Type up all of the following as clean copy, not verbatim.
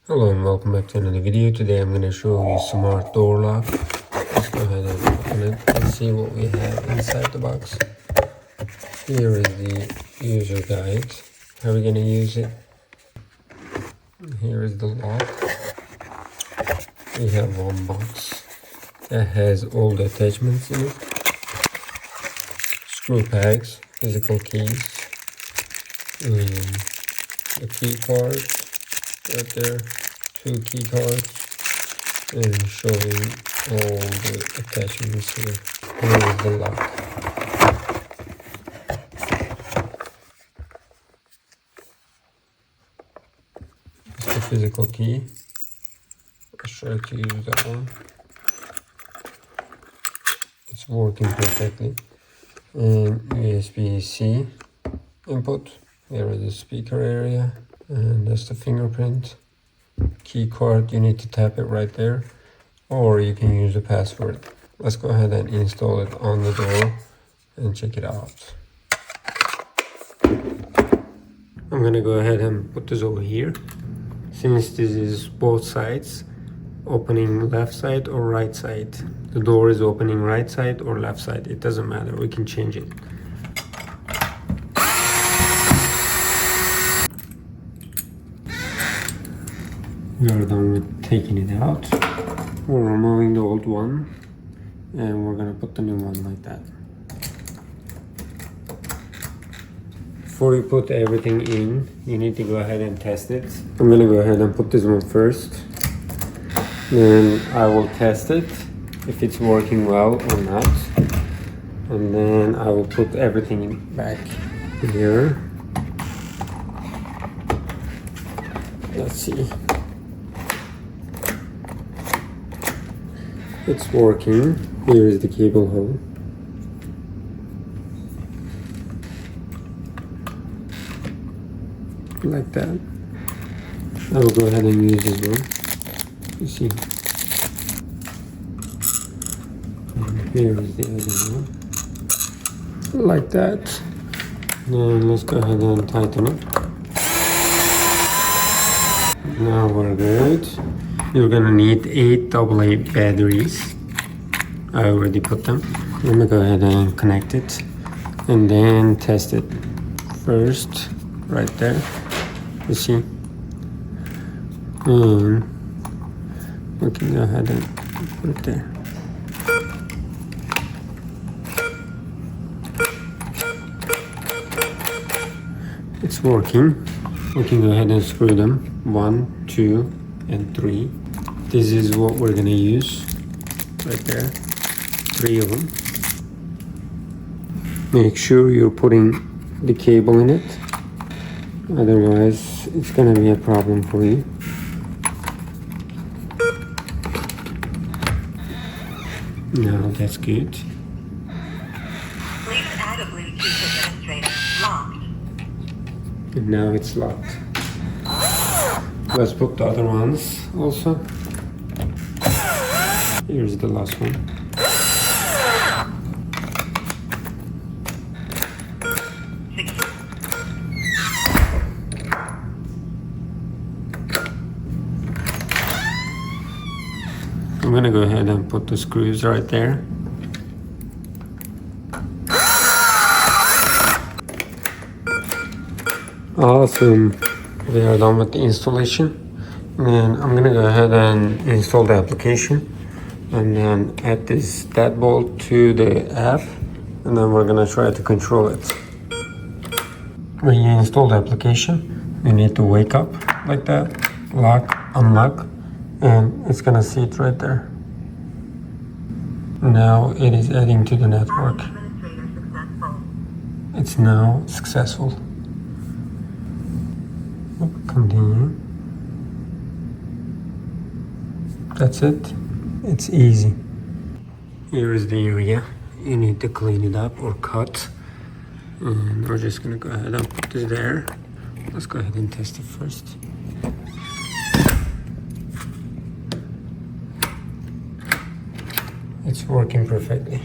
Hello and welcome back to another video. Today I'm going to show you smart door lock. Let's go ahead and open it and see what we have inside the box. Here is the user guide. How are we going to use it? Here is the lock. We have one box that has all the attachments in it. Screw pegs, physical keys, and the key card right there, 2 key cards, and showing all the attachments here. Here is the lock. It's the physical key. Let's try to use that one. It's working perfectly. And USB-C input. There is the speaker area, and that's the fingerprint. Key card, you need to tap it right there, or you can use the password. Let's go ahead and install it on the door and check it out. I'm gonna go ahead and put this over here. Since this is both sides, opening left side or right side, the door is opening right side or left side, it doesn't matter, we can change it. We are done with taking it out. We're removing the old one and we're gonna put the new one like that. Before you put everything in, you need to go ahead and test it. I'm gonna go ahead and put this one first. Then I will test it if it's working well or not. And then I will put everything back here. Let's see. It's working. Here is the cable hole. Like that. I will go ahead and use this one. You see. And here is the other one. Like that. Then let's go ahead and tighten it. Now we're good. You're gonna need 8 AA batteries. I already put them. Let me go ahead and connect it and then test it. First, right there, you see. And we can go ahead and put it there. It's working. We can go ahead and screw them. 1, 2, and 3. This is what we're gonna use right there. 3 of them. Make sure you're putting the cable in it, otherwise it's gonna be a problem for you. Now that's good. Please add a Bluetooth administrator. Locked. And now it's locked. Let's put the other ones also. Here's the last one. I'm gonna go ahead and put the screws right there. Awesome. We are done with the installation. And I'm gonna go ahead and install the application and then add this Deadbolt to the app, and then we're gonna try to control it. When you install the application, you need to wake up like that, lock, unlock, and it's gonna see it right there. Now it is adding to the network. It's now successful. Continue. That's it. It's easy. Here is the area. You need to clean it up or cut. And we're just gonna go ahead and put this there. Let's go ahead and test it first. It's working perfectly.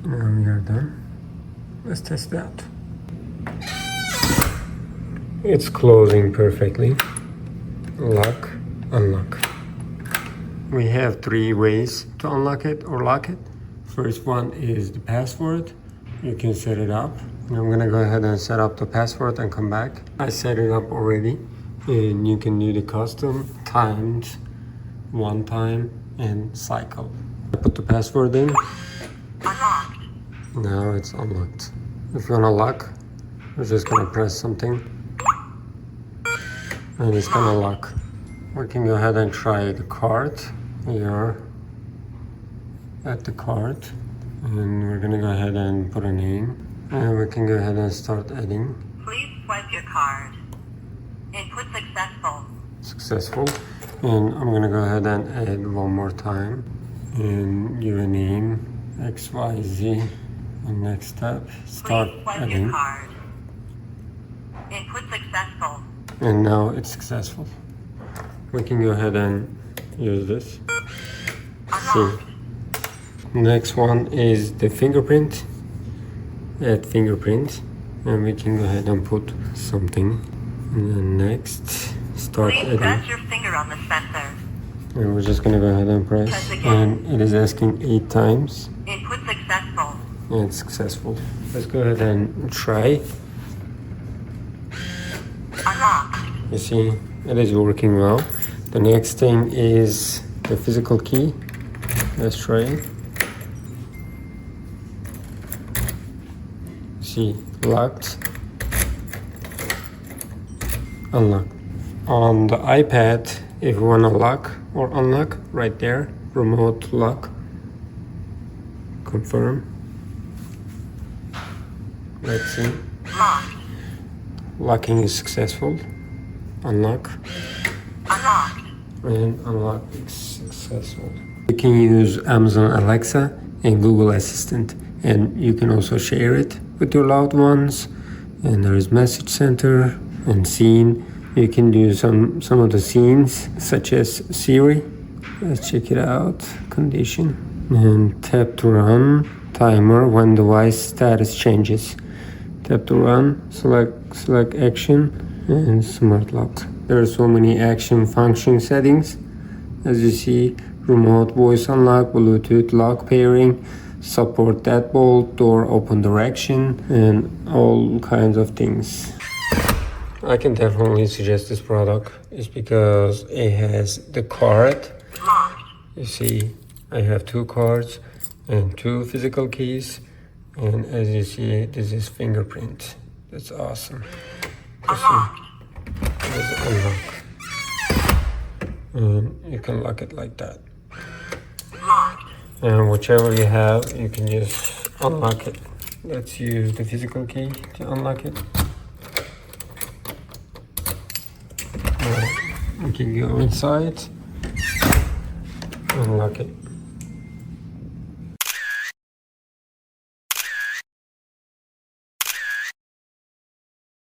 Now we are done. Let's test that. It's closing perfectly. Lock, unlock. We have 3 ways to unlock it or lock it. First one is the password. You can set it up. And I'm gonna go ahead and set up the password and come back. I set it up already, and you can do the custom times, one time, and cycle. I put the password in. Unlocked. Now it's unlocked. If you wanna lock, we're just gonna press something, and it's gonna lock. We can go ahead and try the card. We are at the card, and we're gonna go ahead and put a name, and we can go ahead and start adding. Please swipe your card. Input successful. Successful. And I'm gonna go ahead and add one more time and give a name, XYZ. And next step, start Please swipe your adding. card. Input successful. And now it's successful. We can go ahead and use this. See. Unlocked. Next one is the fingerprint. Add fingerprint. And we can go ahead and put something. And then next, start Please adding. press your finger on the sensor. And we're just gonna go ahead and press. Press again. And it is asking 8 times. Input successful. And it's successful. Let's go ahead and try. Unlocked. You see, it is working well. The next thing is the physical key. Let's try it. See, locked, unlocked. On the iPad, if you want to lock or unlock, right there, remote lock, confirm. Let's see. Locked. Locking is successful. Unlock. Unlocked. And unlock is successful. You can use Amazon Alexa and Google Assistant, and you can also share it with your loved ones. And there is Message Center and Scene. You can do some of the scenes, such as Siri. Let's check it out. Condition. And tap to run. Timer when device status changes. Tap to run. Select action and smart lock. There are so many action function settings. As you see, remote voice unlock, Bluetooth lock pairing, support Deadbolt, door open direction, and all kinds of things. I can definitely suggest this product. It's because it has the card. Locked. You see, I have 2 cards and 2 physical keys. And as you see, this is fingerprint. That's awesome. Unlocked. There's unlock. And you can lock it like that. Locked. And whichever you have, you can just unlock it. Let's use the physical key to unlock it. We can go inside, unlock it.